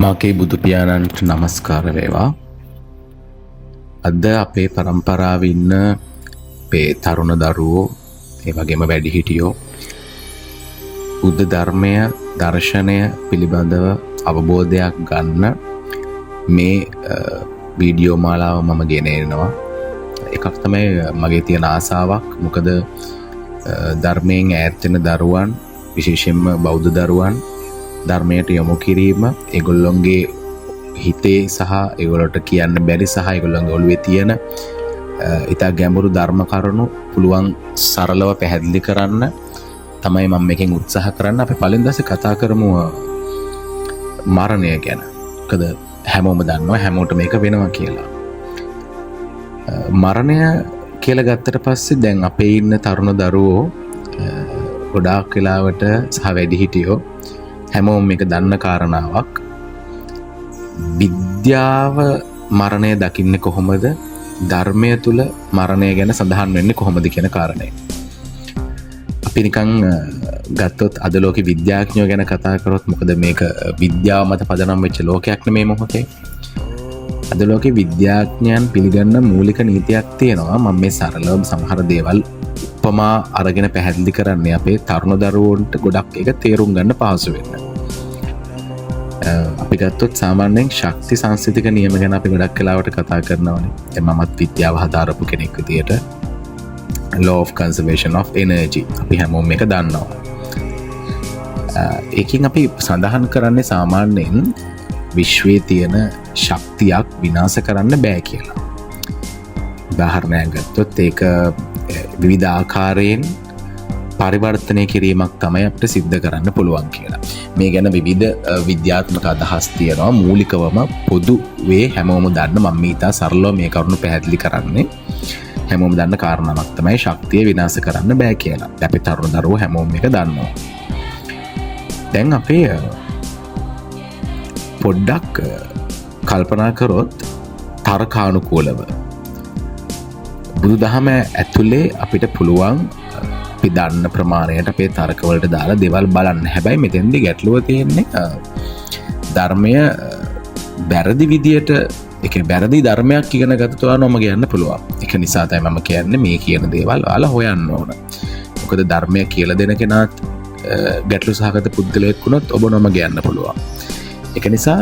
මාගේ බුදු පියාණන්ට නමස්කාර වේවා. අද අපේ පරම්පරාවේ ඉන්න අපේ තරුණ දරුවෝ ඒ වගේම වැඩිහිටියෝ බුද්ධ ධර්මය දර්ශනය පිළිබඳව අවබෝධයක් ගන්න මේ වීඩියෝ මාලාව මම ගෙන එනවා. එකක් තමයි මගේ තියෙන ආසාවක්. මොකද ධර්මයෙන් ඈත් වෙන දරුවන් විශේෂයෙන්ම බෞද්ධ දරුවන් ධර්මයට යොමු කිරීම ඒගොල්ලොන්ගේ හිතේ සහ ඒගොල්ලොන්ට කියන්න බැරි සහ ඒගොල්ලොන්ගේ ඔළුවේ තියෙන ඉතා ගැඹුරු ධර්ම කරුණු පුළුවන් සරලව පැහැදිලි කරන්න තමයි මම මේකෙන් උත්සාහ කරන්න. අපි පළවෙනි දවසේ කතා කරමු මරණය ගැන. මොකද හැමෝම දන්නවා හැමෝට මේක වෙනවා කියලා. මරණය කියලා ගත්තට පස්සේ දැන් අපේ ඉන්න තරුණ දරුවෝ ගොඩාක් වෙලාවට සහ වැඩිහිටියෝ හැමෝම මේක දන්න කාරණාවක්. විද්‍යාව මරණය දකින්නේ කොහොමද? ධර්මය තුල මරණය ගැන සඳහන් වෙන්නේ කොහොමද කියන කාරණය. අපි නිකන් ගත්තොත් අද ලෝකේ විද්‍යාඥයෝ ගැන කතා කරොත් මොකද මේක විද්‍යාව මත පදනම් වෙච්ච ලෝකයක් නෙමේ මොහොතේ. අද ලෝකේ විද්‍යාඥයන් පිළිගන්න මූලික නීතියක් තියෙනවා. මම මේ සරලව සමහර දේවල් උපමා අරගෙන පැහැදිලි කරන්නේ අපේ තරුණ දරුවන්ට ගොඩක් ඒක තේරුම් ගන්න පහසු වෙන්න. අපි ගත්තොත් සාමාන්‍යයෙන් ශක්ති සංස්ථිතික නියම ගැන අපි ගොඩක් වෙලාවට කතා කරනවානේ. දැන් මමත් විද්‍යාව හදාරපු කෙනෙක් විදියට law of conservation of energy අපි හැමෝම මේක දන්නවා. ඒකෙන් අපි සඳහන් කරන්නේ සාමාන්‍යයෙන් විශ්වයේ තියෙන ශක්තියක් විනාශ කරන්න බෑ කියලා. උදාහරණයක් ගත්තොත් ඒක විවිධ ආකාරයෙන් පරිවර්තනය කිරීමක් තමයි අපිට සිද්ධ කරන්න පුළුවන් කියලා. මේ ගැන විවිධ විද්‍යාත්මක අදහස් තියෙනවා. මූලිකවම පොදුවේ හැමෝම දන්න මම ඊට සරලව මේ කරුණු පැහැදිලි කරන්නේ. හැමෝම දන්න කාරණාවක් තමයි ශක්තිය විනාශ කරන්න බෑ කියලා. අපි තරුණ දරුවෝ හැමෝම මේක දන්නවා. දැන් අපේ පොඩ්ඩක් කල්පනා කරොත් තර්කානුකූලව බුදුදහම ඇතුලේ අපිට පුළුවන් අපි දන්න ප්‍රමාණයට අපේ තර්කවලට දාලා දේවල් බලන්න. හැබැයි මෙතෙන්දී ගැටලුව තියෙන්නේ ධර්මය වැරදි විදියට ඒක වැරදි ධර්මයක් ඉගෙන ගත්තොත් නම කියන්න පුළුවන්. ඒක නිසා තමයි මම කියන්නේ මේ කියන දේවල් ඔයාලා හොයන්න ඕන. මොකද ධර්මය කියලා දෙන කෙනාත් ගැටලු සහගත පුද්ගලයෙක් වුණොත් ඔබ නම කියන්න පුළුවන්. ඒක නිසා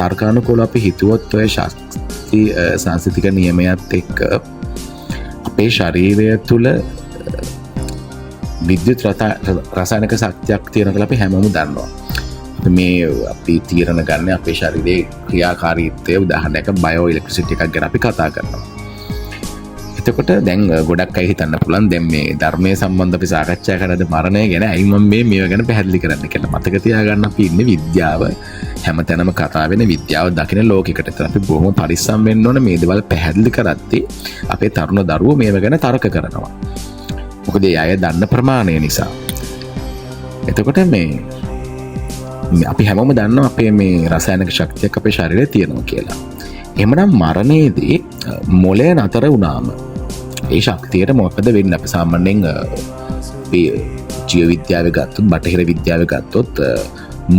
තර්කානුකූලව අපි හිතුවොත් ඔය ශක්ති සංස්ථිතික නියමයත් එක්ක අපේ ශරීරය තුළ විද්‍යුත් රසායනික ශක්තියක් තියෙනවා කියලා අපි හැමෝම දන්නවා. මේ අපි තීරණ ගන්න අපේ ශරීරයේ ක්‍රියාකාරීත්වය උදාහරණයක් බයෝ ඉලෙක්ට්‍රිසිටි එකක් ගැන අපි කතා කරනවා. එතකොට දැන් ගොඩක් අය හිතන්න පුළුවන් දැන් මේ ධර්මයේ සම්බන්ධ අපි සාකච්ඡා කරද්දී මරණය ගැන ඇයි මම මේව ගැන පැහැදිලි කරන්න කියලා. මතක තියාගන්න අපි ඉන්නේ විද්‍යාව හැමතැනම කතා වෙන විද්‍යාව දකින ලෝකයකට. ඒතර අපි බොහොම පරිස්සම් වෙන්න ඕන මේ දේවල් පැහැදිලි කරද්දී අපේ තරුණ දරුවෝ මේව ගැන තර්ක කරනවා. මොකද ඒ අය දන්න ප්‍රමාණය නිසා. එතකොට මේ අපි හැමෝම දන්නවා අපේ මේ රසායනික ශක්තියක් අපේ ශරීරයේ තියෙනවා කියලා. එහෙමනම් මරණයේදී මොළය නතර වුණාම ඒ ශක්තියට මොකද වෙන්නේ? අපි සාමාන්‍යයෙන් ජීව විද්‍යාවේ ගත්තොත් බටහිර විද්‍යාවේ ගත්තොත්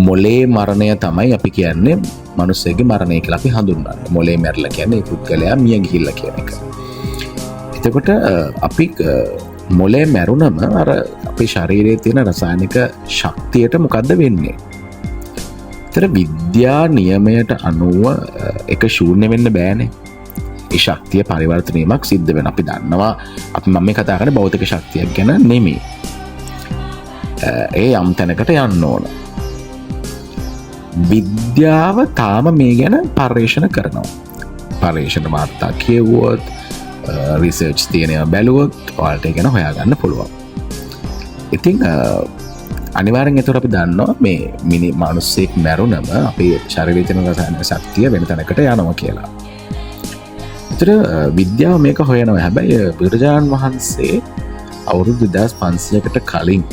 මොළේ මරණය තමයි අපි කියන්නේ මිනිස්සෙගේ මරණය කියලා අපි හඳුන්වන්නේ. මොළේ මැරලා කියන්නේ ඒ පුද්ගලයා මිය ගිහිල්ලා කියන එක. එතකොට අපි මොළේ මැරුණම අර අපේ ශරීරයේ තියෙන රසායනික ශක්තියට මොකද්ද වෙන්නේ? ඒතර විද්‍යා නියමයට අනුව එක ශූන්‍ය වෙන්න බෑනේ. ඒ ශක්තිය පරිවර්තනයක් සිද්ධ වෙන අපි දන්නවා. අපි මම මේ කතා කරන්නේ භෞතික ශක්තියක් ගැන නෙමෙයි. ඒ යම් තැනකට යන්න ඕන. විද්‍යාව තාම මේ ගැන පර්යේෂණ කරනවා. පර්යේෂණ වාර්තා කියවුවොත් රිසර්ච් තියෙනවා බැලුවොත් ඔයාලට ගැන හොයාගන්න පුළුවන්. ඉතින් අනිවාර්යෙන් ඒතර අපි දන්නවා මේ මිනි මිනිස්සෙක් මැරුණම අපේ ශරීරයේ තියෙන රසායනික ශක්තිය වෙන තැනකට යනවා කියලා. ඒතර විද්‍යාව මේක හොයනවා. හැබැයි බුදුරජාණන් වහන්සේ අවුරුදු 2500කට කලින්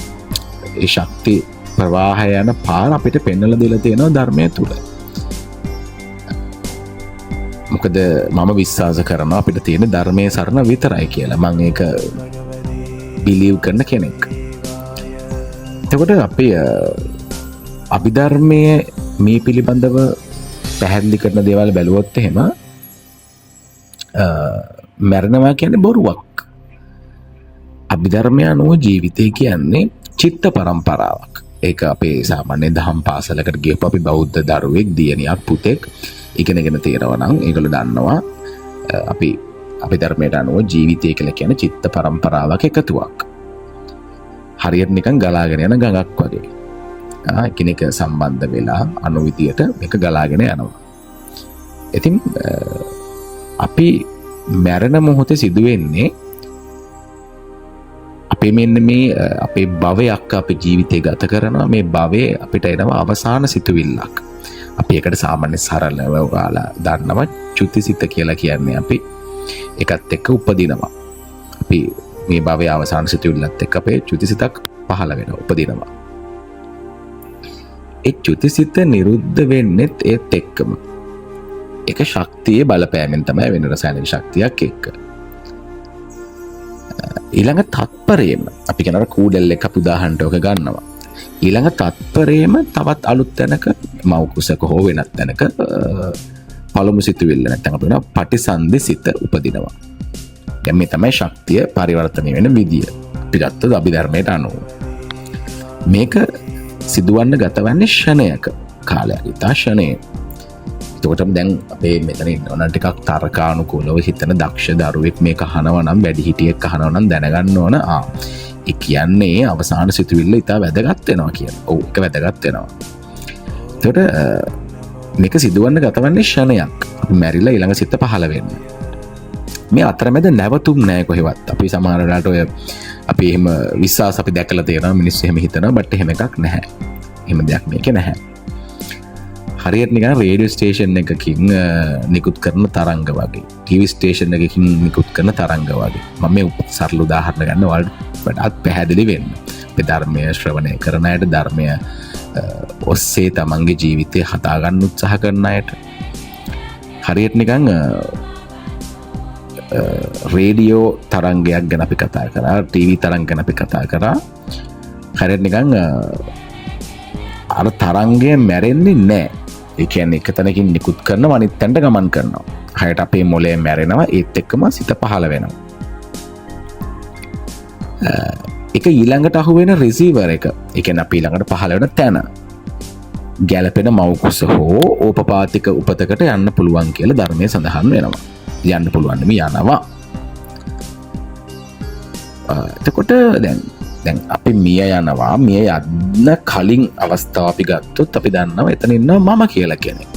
ඒ ශක්ති ප්‍රවාහය යන පාර අපිට පෙන්වලා දීලා තියෙනවා ධර්මයේ තුල. මොකද මම විශ්වාස කරනවා අපිට තියෙන ධර්මයේ සරණ විතරයි කියලා. මම ඒක බිලීව් කරන කෙනෙක්. එතකොට අපි අභිධර්මයේ මේ පිළිබඳව පැහැදිලි කරන දේවල් බැලුවොත් එහෙම මැරෙනවා කියන්නේ බොරුවක්. අභිධර්මය අනුව ජීවිතය කියන්නේ චිත්ත පරම්පරාවක්. ඒක අපේ සාමාන්‍ය දහම් පාසලකට ගියපු අපි බෞද්ධ දරුවෙක් දියණියක් පුතෙක් ඉගෙනගෙන තියෙනවා නම් ඒගොල්ලෝ දන්නවා අපි අභිධර්මයට අනුව ජීවිතය කියලා කියන්නේ චිත්ත පරම්පරාවක එකතුවක්. හරියට නිකන් ගලාගෙන යන ගඟක් වගේ. එකිනෙක සම්බන්ධ වෙලා අනුවිදියට මේක ගලාගෙන යනවා. ඉතින් අපි මැරෙන මොහොතේ සිදුවෙන්නේ අපේ මෙන්න මේ අපේ භවයක් අපේ ජීවිතේ ගත කරනවා. මේ භවයේ අපිට එනවා අවසාන සිතුවිල්ලක්. අපි ඒකට සාමාන්‍ය සරලව ඔයාලා දන්නවා චුතිසිත කියලා කියන්නේ අපි එකත් එක්ක උපදිනවා. අපි මේ භවයේ අවසාන සිතුවිල්ලත් එක්ක අපේ චුතිසිතක් පහළ වෙනවා උපදිනවා. ඒ චුතිසිත නිරුද්ධ වෙන්නෙත් ඒත් එක්කම. ඒක ශක්තියේ බලපෑමෙන් තමයි වෙන රසායනික ශක්තියක් එක්ක. ඊළඟ තත්පරයේම අපි කියනවා කූඩෙල්ලක් අපි උදාහරණයක් ගන්නවා. ඊළඟ තත්පරයේම තවත් අලුත් තැනක මව් කුසක හෝ වෙනත් තැනක පළමු සිතුවිල්ල නැත්නම් අපි කියනවා පටිසන්ධි සිත උපදිනවා. දැන් මේ තමයි ශක්තිය පරිවර්තනය වෙන විදිය. අපි ගත්තොත් අභිධර්මයට අනුව. මේක සිදුවන්න ගතවන්නේ ක්ෂණයක කාලයක්. ඉතා ක්ෂණයේ. එතකොටම දැන් අපේ මෙතන ඉන්නවනම් ටිකක් තර්කානුකූලව හිතන දක්ෂ දරුවෙක් මේක අහනවා නම් වැඩිහිටියෙක් අහනවා නම් දැනගන්න ඕන ඒ කියන්නේ අවසාන සිතුවිල්ල ඉතා වැදගත් වෙනවා කියලා. ඔව් ඒක වැදගත් වෙනවා. එතකොට මේක සිදුවන්න ගතවන්නේ ක්ෂණයක්. අපි මැරිලා ඊළඟ සිත පහළ වෙන්නේ. මේ අතරමැද නැවතුම් නැහැ කොහෙවත්. අපි සමහර වෙලාවට ඔය අපි එහෙම විශ්වාස අපි දැකලා තියෙනවා මිනිස්සු එහෙම හිතනවා බට් එහෙම එකක් නැහැ. එහෙම දෙයක් මේකේ නැහැ. හරියට නිකන් රේඩියෝ ස්ටේෂන් එකකින් නිකුත් කරන තරංග වගේ ටීවී ස්ටේෂන් එකකින් නිකුත් කරන තරංග වගේ. මම මේ සරල උදාහරණ ගන්න ඔයාලට වඩාත් පැහැදිලි වෙන්න. මේ ධර්මය ශ්‍රවණය කරන අයට ධර්මය ඔස්සේ තමන්ගේ ජීවිතය හදාගන්න උත්සාහ කරන අයට හරියට නිකන් රේඩියෝ තරංගයක් ගැන අපි කතා කරා ටීවී තරංග ගැන අපි කතා කරා. හරියට නිකන් අර තරංගය මැරෙන්නේ නැහැ. ඒ කියන්නේ එක තැනකින් නිකුත් කරනවා අනිත් තැනට ගමන් කරනවා. හරියට අපේ මොළය මැරෙනවා ඒත් එක්කම සිත පහළ වෙනවා. ඒක ඊළඟට අහු වෙන රිසීවර් එක. ඒ කියන්නේ අපි ඊළඟට පහළ වෙන තැන. ගැළපෙන මව්කුස හෝ ඕපපාතික උපතකට යන්න පුළුවන් කියලා ධර්මයේ සඳහන් වෙනවා. යන්න පුළුවන් නෙමෙයි යනවා. එතකොට දැන් අපි මිය යනවා. මිය යන්න කලින් අවස්ථාව අපි ගත්තොත් අපි දන්නවා එතන ඉන්නවා මම කියලා කෙනෙක්.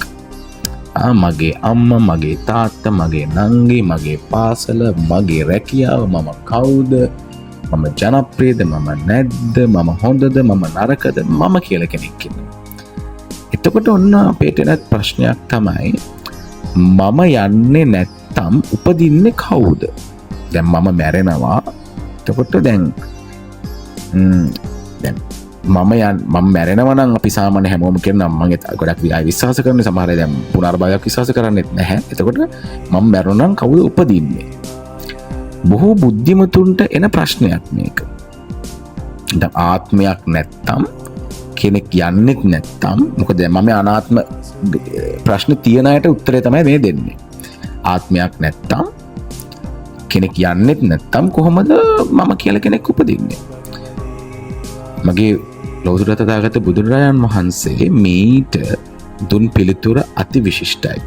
මගේ අම්මා, මගේ තාත්තා, මගේ නංගි, මගේ පාසල, මගේ රැකියාව, මම කවුද? මම ජනප්‍රියද? මම නැද්ද? මම හොඳද? මම නරකද? මම කියලා කෙනෙක් ඉන්නවා. එතකොට ඔන්න අපේට එන ප්‍රශ්නයක් තමයි මම යන්නේ නැත්තම් උපදින්නේ කවුද? දැන් මම මැරෙනවා. එතකොට දැන් මම මැරෙනවා නම් අපි සාමාන්‍ය හැමෝම කියනවා මම ගොඩක් විශ්වාස කරන සමහර අය දැන් පුනර්භවයක් විශ්වාස කරන්නේ නැහැ. එතකොට මම මැරුණා නම් කවුද උපදින්නේ? බොහෝ බුද්ධිමතුන්ට එන ප්‍රශ්නයක් මේක. දැන් ආත්මයක් නැත්තම් කෙනෙක් යන්නෙත් නැත්තම් මොකද මම අනාත්ම ප්‍රශ්න තියන අයට උත්තරේ තමයි මේ දෙන්නේ. ආත්මයක් නැත්තම් කෙනෙක් යන්නෙත් නැත්තම් කොහොමද මම කියලා කෙනෙක් උපදින්නේ? මගේ ලෞතර තථාගත බුදුරජාණන් වහන්සේ මේට දුන් පිළිතුර අති විශිෂ්ටයි.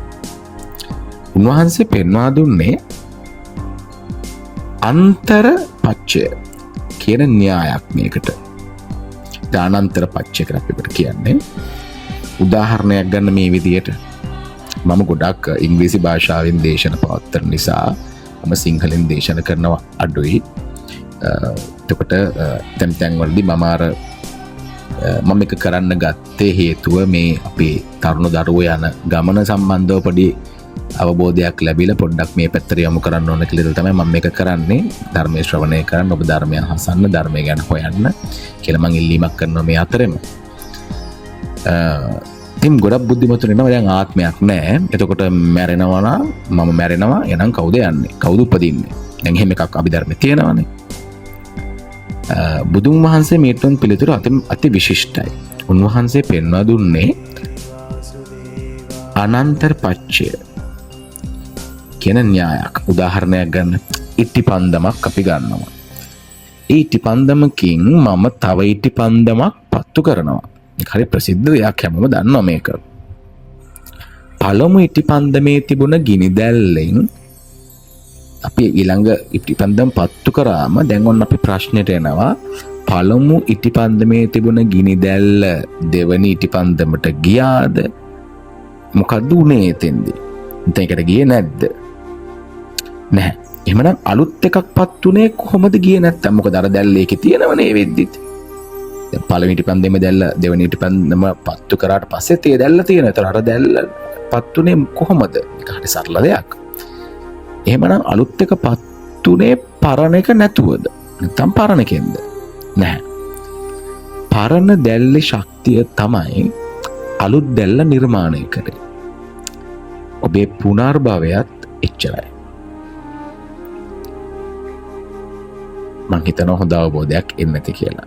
උන්වහන්සේ පෙන්වා දුන්නේ අන්තර පච්චය කියන න්‍යායක් මේකට. දානන්තර පච්චය කියලා අපිට කියන්නේ. උදාහරණයක් ගන්න මේ විදියට මම ගොඩක් ඉංග්‍රීසි භාෂාවෙන් දේශන පවත්වන නිසා මම සිංහලෙන් දේශන කරනවා අඩුයි. එතකොට තැන් වලදී මම එක කරන්න ගත්තේ හේතුව මේ අපේ තරුණ දරුවෝ යන ගමන සම්බන්ධව පොඩි අවබෝධයක් ලැබිලා පොඩ්ඩක් මේ පැත්තට යොමු කරන්න ඕන කියලා තමයි මම මේක කරන්නේ. ධර්මයේ ශ්‍රවණය කරන්න, ඔබ ධර්මය අහසන්න, ධර්මය ගැන හොයන්න කියලා මම ඉල්ලීමක් කරනවා මේ අතරෙම. ඉතින් ගොඩක් බුද්ධිමතුන් ඉන්නවා දැන් ආත්මයක් නැහැ. එතකොට මැරෙනවා නම් මම මැරෙනවා එහෙනම් කවුද යන්නේ? කවුද උපදින්නේ? දැන් එහෙම එකක් අභිධර්මයේ තියෙනවානේ. බුදුන් වහන්සේ මේටුන් පිළිතුර අති විශිෂ්ටයි. උන්වහන්සේ පෙන්වා දුන්නේ අනන්තර පච්චය කියන න්‍යායක්. උදාහරණයක් ගන්න. ඉට්ටි පන්දමක් අපි ගන්නවා. ඒ ඉට්ටි පන්දමකින් මම තව ඉට්ටි පන්දමක් පත්තු කරනවා. හරි ප්‍රසිද්ධ දෙයක්, හැමෝම දන්නවා මේක. පළමු ඉට්ටි පන්දමේ තිබුණ ගිනි දැල්ලෙන් අපි ඊළඟ ඉට්ටි පන්දම පත්තු කරාම දැන් ඔන්න අපි ප්‍රශ්නෙට එනවා. පළමු ඉට්ටි පන්දමේ තිබුණ ගිනි දැල්ල දෙවනි ඉට්ටි පන්දමට ගියාද? මොකද්ද උනේ එතෙන්දී? දැන් ඒකට ගියේ නැද්ද? නැහැ. එහෙමනම් අලුත් එකක් පත් උනේ කොහොමද ගියේ නැත්තම්? මොකද අර දැල්ල ඒකේ තියෙනවනේ වෙද්දිත්. දැන් පළවෙනි ඉට්ටි පන්දමේ දැල්ල දෙවෙනි ඉට්ටි පන්දම පත්තු කරාට පස්සේ ඒ දැල්ල තියෙනවා. ඒතර අර දැල්ල පත් උනේ කොහොමද? ඒක හරි සරල දෙයක්. එහෙමනම් අලුත් එක පත් උනේ පරණ එක නැතුවද? නැත්තම් පරණ එකෙන්ද? නැහැ. පරණ දැල්ලේ ශක්තිය තමයි අලුත් දැල්ල නිර්මාණය කරේ. ඔබේ පුනර්භවයත් එච්චරයි. මං හිතනවා හොඳ අවබෝධයක් එන්නති කියලා.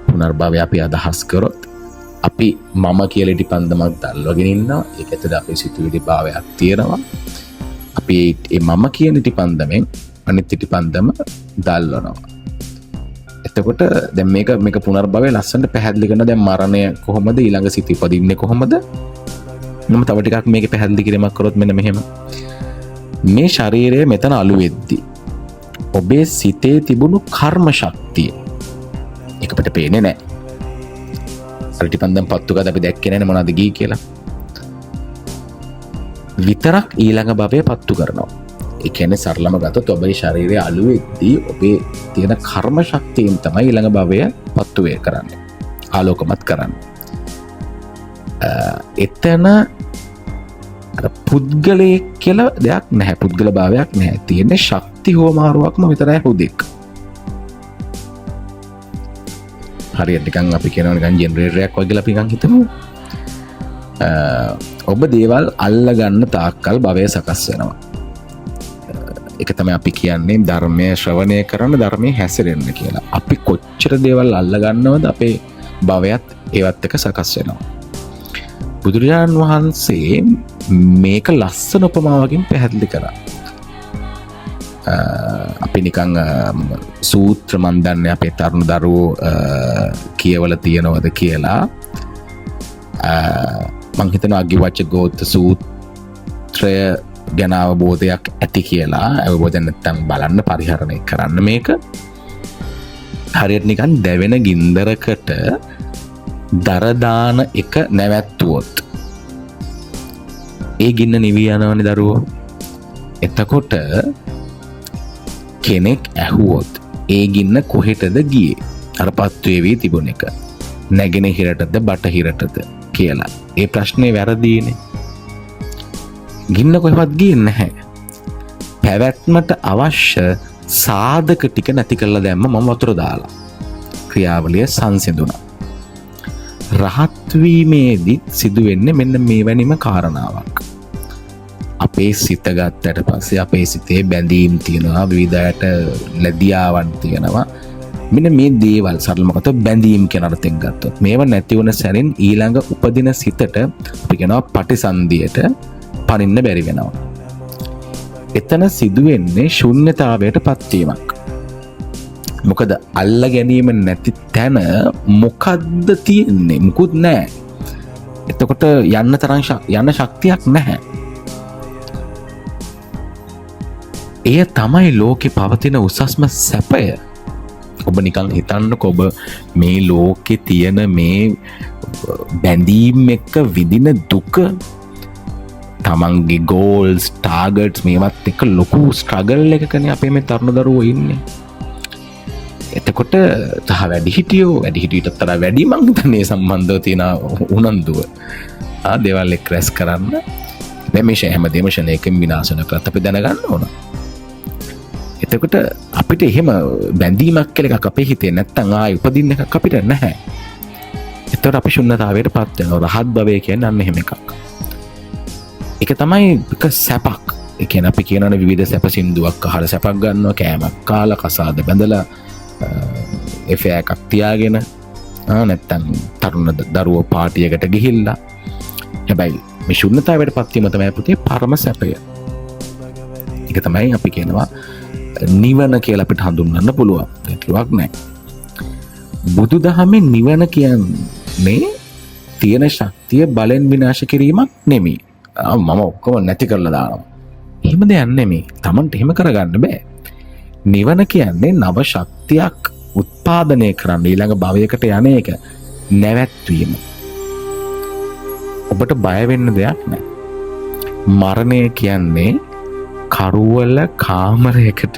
පුනර්භවය අපි අදහස් කරොත් අපි මම කියලා ඉටි පන්දමක් දැල්වගෙන ඉන්නවා. ඒක ඇතුළේ අපේ සිතුවිලි භාවයක් තියෙනවා. අපි ඒ මම කියන ඉටි පන්දමෙන් අනිත් ඉටි පන්දම දැල්වනවා. එතකොට දැන් මේක පුනර්භවය ලස්සනට පැහැදිලි කරන. දැන් මරණය කොහොමද? ඊළඟ සිත ඉපදින්නේ කොහොමද? මම තව ටිකක් මේක පැහැදිලි කිරීමක් කරොත් මෙන්න මෙහෙම. මේ ශරීරය මෙතන අලු වෙද්දි ඔබේ සිතේ තිබුණු කර්ම ශක්තිය ඒක අපිට පේන්නේ නැහැ. අලටි පන්දම් පත්තු ගාද අපි දැක්කේ නැහැ මොනවද ගියේ කියලා. විතරක් ඊළඟ භවය පත්තු කරනවා. ඒ කියන්නේ සරලම ගත්තොත් ඔබේ ශරීරය අලු වෙද්දී ඔබේ තියෙන කර්ම ශක්තියෙන් තමයි ඊළඟ භවය පත්තු වේ කරන්නේ. ආලෝකමත් කරන්නේ. එතන පුද්ගලයෙක් කියලා දෙයක් නැහැ. පුද්ගල භාවයක් නැහැ. තියෙන්නේ ශක්ති හෝමාරුවක්ම විතරයි හුදෙක්. හරියට නිකන් අපි කියනවා නිකන් ජෙනරේටරයක් වගේ අපි නිකන් හිතමු. ඔබ දේවල් අල්ල ගන්න තාක්කල් භවය සකස් වෙනවා. ඒක තමයි අපි කියන්නේ ධර්මය ශ්‍රවණය කරන ධර්මයේ හැසිරෙන්න කියලා. අපි කොච්චර දේවල් අල්ල ගන්නවද අපේ භවයත් ඒවත් එක සකස් වෙනවා. බුදුරජාණන් වහන්සේ මේක ලස්සන උපමාවකින් පැහැදිලි කරා. අපි නිකන් සූත්‍ර මන් දන්නේ අපේ තරුණ දරුවෝ කියවල තියෙනවද කියලා. මං හිතනවා අග්ගිවච්ඡ ගෝත්‍ර සූත්‍රය ගැන අවබෝධයක් ඇති කියලා. අවබෝධයක් නැත්නම් බලන්න පරිහරණය කරන්න මේක. හරියට නිකන් දැවෙන ගින්දරකට දර දාන එක නැවැත්තුවොත් ඒ ගින්න නිවී යනවනේ දරුවෝ. එතකොට කෙනෙක් ඇහුවොත් ඒ ගින්න කොහෙටද ගියේ? අර පත්තු වේවි තිබුණ එක. නැගෙනහිරටද බටහිරටද කියලා. ඒ ප්‍රශ්නේ වැරදීනේ. ගින්න කොහෙවත් ගියේ නැහැ. පැවැත්මට අවශ්‍ය සාධක ටික නැති කරලා දැම්ම මම වතුර දාලා. ක්‍රියාවලිය සංසිඳුණා. රහත් වීමේදී සිදුවෙන්නේ මෙන්න මේ වැනිම කාරණාවක්. අපේ සිත ගත්තට පස්සේ අපේ සිතේ බැඳීම් තියෙනවා, විවිධයට ලැබියාවන් තියෙනවා. මෙන්න මේ දේවල් සරලව කතා බැඳීම් කියන අර්ථයෙන් ගත්තොත් මේවා නැති වුණ සැරින් ඊළඟ උපදින සිතට අපි කියනවා පටිසන්ධියට පනින්න බැරි වෙනවා. එතන සිදුවෙන්නේ ශුන්‍යතාවයට පත්වීමක්. මොකද අල්ල ගැනීම නැති තැන මොකද්ද තියෙන්නේ? මුකුත් නැහැ. එතකොට යන්න තරම් යන්න ශක්තියක් නැහැ. එය තමයි ලෝකේ පවතින උසස්ම සැපය. ඔබ නිකන් හිතන්නකෝ ඔබ මේ ලෝකේ තියෙන මේ බැඳීම් එක්ක විඳින දුක, තමන්ගේ ගෝල්ස්, ටාගට්ස් මේවත් එක්ක ලොකු ස්ට්‍රගල් එකකනේ අපේ මේ තරුණ දරුවෝ ඉන්නේ. එතකොට තහ වැඩිහිටියට වඩා වැඩි මං හිතන්නේ සම්බන්ධව තියෙන උනන්දුව. දේවල් එක්ක රැස් කරන්න. දැන් මේ හැමදේම ෂණයකින් විනාශ කරත් අපි දැනගන්න ඕන. එතකොට අපිට එහෙම බැඳීමක් කියලා එකක් අපේ හිතේ නැත්තම් ආයි උපදින්න එකක් අපිට නැහැ. එතකොට අපි ශුන්‍යතාවයට පත් වෙනවා. රහත් භවය කියන්නේ අන්න එහෙම එකක්. ඒක තමයි එක සැපක්. ඒ කියන්නේ අපි කියනවනේ විවිධ සැප සින්දුවක් අහලා සැපක් ගන්නවා, කෑමක් කාලා, කසාද බැඳලා, එෆේ එකක් තියාගෙන, නැත්තම් තරුණ දරුවෝ පාටියකට ගිහිල්ලා. හැබැයි මේ ශුන්‍යතාවයට පත්වීම තමයි පුතේ පරම සැපය. ඒක තමයි අපි කියනවා නිවන කියලා අපිට හඳුන්වන්න පුළුවන්. ගැටලුවක් නැහැ. බුදුදහමේ නිවන කියන්නේ තියෙන ශක්තිය බලෙන් විනාශ කිරීමක් නෙමෙයි. මම ඔක්කොම නැති කරලා දානවා. එහෙම දෙයක් නෙමෙයි. Tamanට එහෙම කරගන්න බෑ. නිවන කියන්නේ නව ශක්තියක් උත්පාදනය කරන්න ඊළඟ භවයකට යන එක නැවැත්වීම. ඔබට බය වෙන්න දෙයක් නැහැ. මරණය කියන්නේ කරුවල කාමරයකට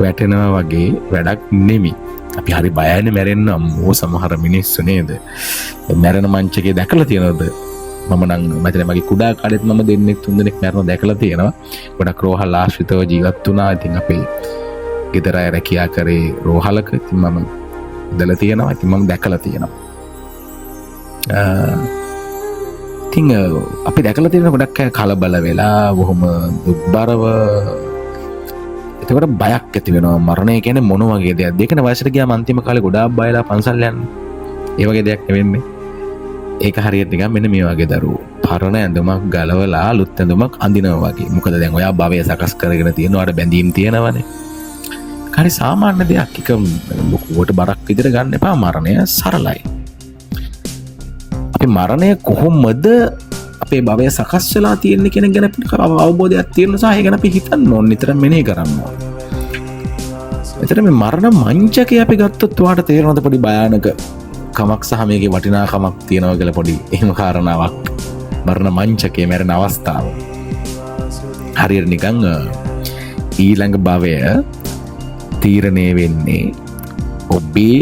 වැටෙනවා වගේ වැඩක් නෙමෙයි. අපි හරි බයයිනේ මැරෙන්න අම්මෝ සමහර මිනිස්සු නේද? මැරෙන මංචකේ දැකලා තියෙනවද? මම නම් මැදලා මගේ කුඩා කාලෙත් මම දෙන්නෙක් තුන් දෙනෙක් මැරෙනවා දැකලා තියෙනවා. ගොඩක් රෝහල් ආශ්‍රිතව ජීවත් වුණා. ඉතින් අපේ ගෙදර අය රැකියා කරේ රෝහලක. ඉතින් මම ඉඳලා තියෙනවා. ඉතින් මම දැකලා තියෙනවා. ඉතින් අපි දැකලා තියෙන ගොඩක් අය කලබල වෙලා බොහොම දුක්බරව එතකොට බයක් ඇති වෙනවා. මරණය කියන්නේ මොන වගේ දෙයක්ද? ඒකන වයසට ගියාම අන්තිම කාලේ ගොඩාක් බයලා පන්සල් යන්නේ. ඒ වගේ දෙයක් නෙවෙන්නේ. ඒක හරියට නිකන් මෙන්න මේ වගේ දරුවෝ පරණ ඇඳුමක් ගලවලා අලුත් ඇඳුමක් අඳිනවා වගේ. මොකද දැන් ඔයා භවය සකස් කරගෙන තියෙනවාට බැඳීම් තියෙනවනේ. හරි සාමාන්‍ය දෙයක්. එක ලොකුවට බරක් විදිහට ගන්න එපා. මරණය සරලයි. අපි මරණය කොහොමද අපේ භවය සකස් වෙලා තියෙන්නේ කියන ගැන අපිට අවබෝධයක් තියෙන නිසා ඒ ගැන අපි හිතන්න ඕන. නිතරම මෙනෙහි කරන්න ඕන. එතන මේ මරණ මංචකේ අපි ගත්තොත් ඔයාට තේරෙනවද පොඩි භයානක කමක් සහ මේකේ වටිනාකමක් තියෙනවා කියලා පොඩි එහෙම කාරණාවක්. මරණ මංචකේ මැරෙන අවස්ථාව. හරියට නිකන් ඊළඟ භවය තීරණය වෙන්නේ ඔබේ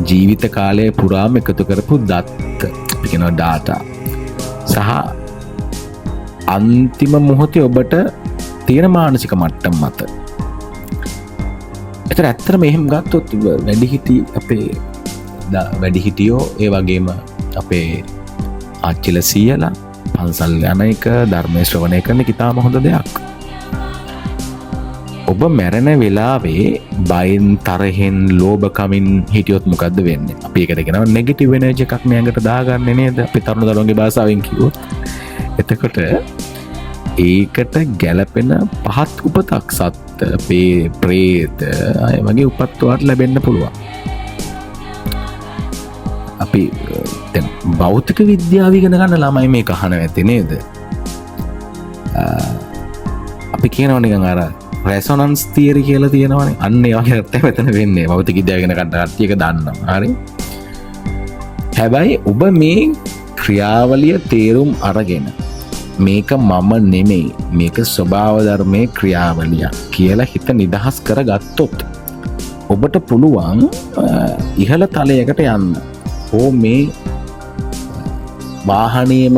ජීවිත කාලය පුරාම එකතු කරපු දත්ත අපි කියනවා ඩාටා සහ අන්තිම මොහොතේ ඔබට තියෙන මානසික මට්ටම් මත. ඒතර ඇත්තටම එහෙම ගත්තොත් වැඩිහිටියෝ ඒ වගේම අපේ ආච්චිලා සීයලා පන්සල් යන එක ධර්මයේ ශ්‍රවණය කරන එක ඉතාම හොඳ දෙයක්. ඔබ මැරෙන වෙලාවේ බයෙන් තරහෙන් ලෝභකමින් හිටියොත් මොකද්ද වෙන්නේ? අපි ඒකට කියනවා නෙගටිව් එනර්ජි එකක් මේ ඇඟට දාගන්නේ නේද? අපි තරුණ දරුවන්ගේ භාෂාවෙන් කිව්වොත්. එතකොට ඒකට ගැලපෙන පහත් උපතක් සත්ත්ව, ප්‍රේත අය වගේ උපත් වලට ලැබෙන්න පුළුවන්. අපි දැන් භෞතික විද්‍යාව ඉගෙන ගන්න ළමයි මේක අහනවා ඇති නේද? අපි කියනවා නිකන් අර රෙසොනන්ස් තියරි කියලා තියෙනවනේ. අන්න ඒ වගේ තමයි මෙතන වෙන්නේ. භෞතික විද්‍යාව ඉගෙන ගන්න කට්ටියක දන්නවා. හරි. හැබැයි ඔබ මේ ක්‍රියාවලිය තේරුම් අරගෙන මේක මම නෙමෙයි, මේක ස්වභාව ධර්මයේ ක්‍රියාවලියක් කියලා හිත නිදහස් කරගත්තොත් ඔබට පුළුවන් ඉහළ තලයකට යන්න. ඕ මේ වාහනේම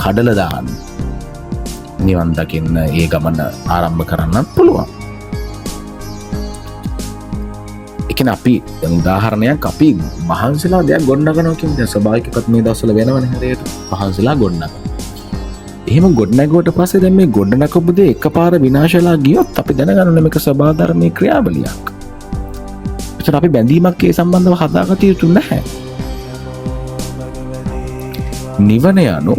කඩලා දාන්න. නිවන් දකින්න ඒ ගමන ආරම්භ කරන්නත් පුළුවන්. ඒ කියන්නේ අපි උදාහරණයක් අපි මහන්සිලා දෙයක් ගොඩනගනවා කියන්නේ දැන් ස්වභාවිකවත් මේ දවස්වල වෙනවනේ හරියට මහන්සිලා ගොඩනගන. එහෙම ගොඩනගුවට පස්සේ දැන් මේ ගොඩනගපු දේ එකපාර විනාශලා ගියොත් අපි දැනගන්න ඕනේ මේක ස්වභාව ධර්මයේ ක්‍රියාවලියක්. ඒත් අපි බැඳීමක් ඒ සම්බන්ධව හදාගත යුතු නැහැ. නිවන යනු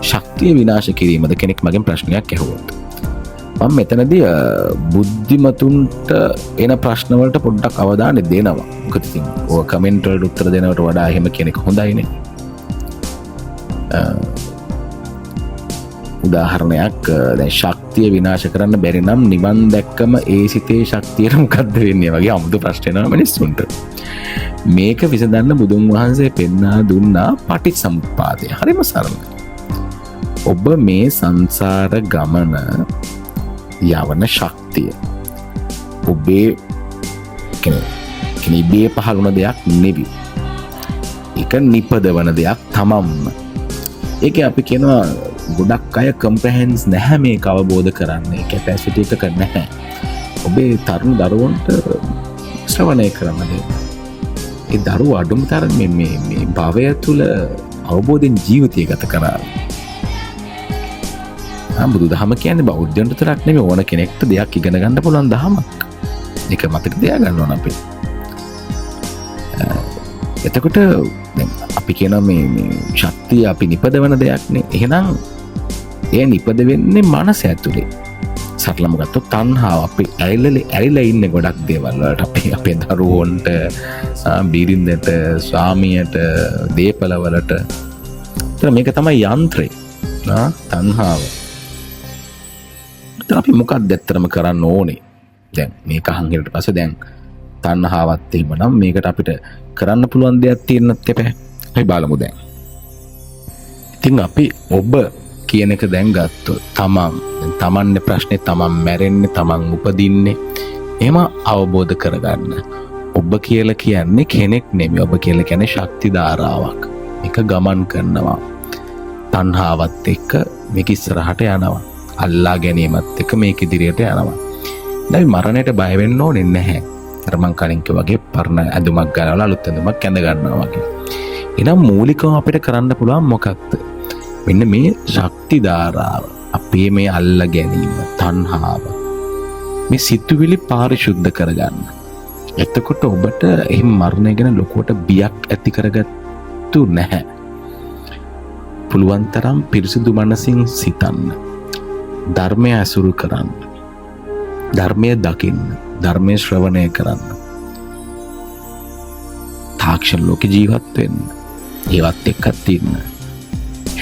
ශක්තිය විනාශ කිරීමද කෙනෙක් මගෙන් ප්‍රශ්නයක් ඇහුවොත් මම මෙතනදී බුද්ධිමතුන්ට එන ප්‍රශ්න වලට පොඩ්ඩක් අවධානය දෙනවා. මොකද ඉතින් ඔය කමෙන්ට් වලට උත්තර දෙනවට වඩා එහෙම කෙනෙක් හොඳයිනේ. උදාහරණයක් දැන් ශක්තිය විනාශ කරන්න බැරි නම් නිවන් දැක්කම ඒ සිතේ ශක්තියට මොකද්ද වෙන්නේ වගේ අමුතු ප්‍රශ්න එනවා මිනිස්සුන්ට. මේක විසඳන්න බුදුන් වහන්සේ පෙන්වා දුන්නා පටිච්චසමුප්පාදය. හරිම සරලයි. ඔබ මේ සංසාර ගමන යවන ශක්තිය ඔබේ කෙනෙබේ පහළුණ දෙයක් නෙවි. එක නිපදවන දෙයක් තමම්ම. ඒක අපි කියනවා ගොඩක් අය කම්ප්‍රහෙන්ස් නැහැ මේක අවබෝධ කරන්නේ. කැපැසිටි එක නැහැ. ඔබේ තරුණ දරුවන්ට ශ්‍රවණය කරන්න දෙන්න. ඒ දරුවෝ අඩුම තරමේ මේ භවය තුළ අවබෝධයෙන් ජීවිතය ගත කරා. බුදු දහම කියන්නේ බෞද්ධයන්ට විතරක් නෙමෙයි ඕන කෙනෙක්ට දෙයක් ඉගෙන ගන්න පුළුවන් දහමක්. ඒක මතක තියාගන්න ඕන අපි. එතකොට දැන් අපි අපි කියන මේ ශක්තිය අපි නිපදවන දෙයක්නේ. එහෙනම් ඒ නිපද වෙන්නේ මනස ඇතුලේ. සරලම ගත්තොත් තණ්හාව අපි ඇරිලා ඉන්නේ ගොඩක් දේවල් වලට. අපි අපේ දරුවන්ට, බිරිඳට, ස්වාමියට, දීපල වලට. ඒතර මේක තමයි යන්ත්‍රය. තණ්හාව. ඒතර අපි මොකක්ද ඇත්තටම කරන්න ඕනේ? දැන් මේක අහංගෙට පස්සේ දැන් තණ්හාවත් එහෙමනම් මේකට අපිට කරන්න පුළුවන් දෙයක් තියෙන්නත් එපා. අපි බලමු දැන්. ඉතින් අපි ඔබ කියන එක දැන් ගත්තොත් තමන්ගේ ප්‍රශ්නේ තමන් මැරෙන්නේ තමන් උපදින්නේ එහෙම අවබෝධ කරගන්න. ඔබ කියලා කියන්නේ කෙනෙක් නෙමෙයි. ඔබ කියලා කියන්නේ ශක්ති ධාරාවක්. මේක ගමන් කරනවා. තණ්හාවත් එක්ක මේක ඉස්සරහට යනවා. අල්ලා ගැනීමත් එක්ක මේක ඉදිරියට යනවා. දැන් මරණයට බය වෙන්න ඕනේ නැහැ. අර මං කලින් වගේ පරණ ඇඳුමක් ගලවලා අලුත් ඇඳුමක් ඇඳ ගන්නවා වගේ. එහෙනම් මූලිකව අපිට කරන්න පුළුවන් මොකක්ද? මෙන්න මේ ශක්ති ධාරාව. අපේ මේ අල්ලා ගැනීම, තණ්හාව. මේ සිතුවිලි පාරිශුද්ධ කරගන්න. එතකොට ඔබට එහෙම මරණය ගැන ලොකුවට බියක් ඇති කරගත්තු නැහැ. පුළුවන් තරම් පිරිසිදු මනසින් සිතන්න. ධර්මය ඇසුරු කරන්න. ධර්මය දකින්න. ධර්මය ශ්‍රවණය කරන්න. තාක්ෂණ ලෝක ජීවත් වෙන්න. ඒවත් එක්කත් ඉන්න.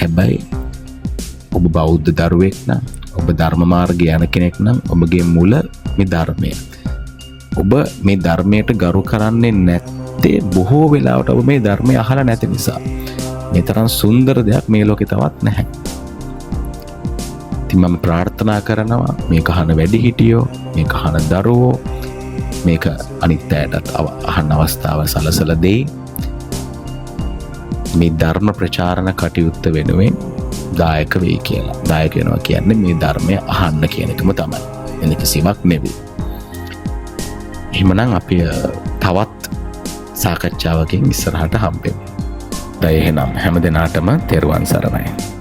හැබැයි ඔබ බෞද්ධ දරුවෙක් නම්, ඔබ ධර්ම මාර්ගය යන කෙනෙක් නම් ඔබගේ මුල මේ ධර්මය. ඔබ මේ ධර්මයට ගරු කරන්නේ නැත්තේ බොහෝ වෙලාවට ඔබ මේ ධර්මය අහලා නැති නිසා. මේ තරම් සුන්දර දෙයක් මේ ලෝකේ තවත් නැහැ. ඉතින් මම ප්‍රාර්ථනා කරනවා මේක අහන වැඩිහිටියෝ, මේක අහන දරුවෝ මේක අනිත් අයටත් අහන්න අවස්ථාව සලසලා දෙයි. මේ ධර්ම ප්‍රචාරණ කටයුත්ත වෙනුවෙන් දායක වෙයි කියලා. දායක වෙනවා කියන්නේ මේ ධර්මය අහන්න කියන එකම තමයි. එන කිසිවක් නෙවෙයි. එහෙමනම් අපි තවත් සාකච්ඡාවකින් ඉස්සරහට හම්බෙමු. දැන් එහෙනම් හැම දිනාටම තෙරුවන් සරණයි.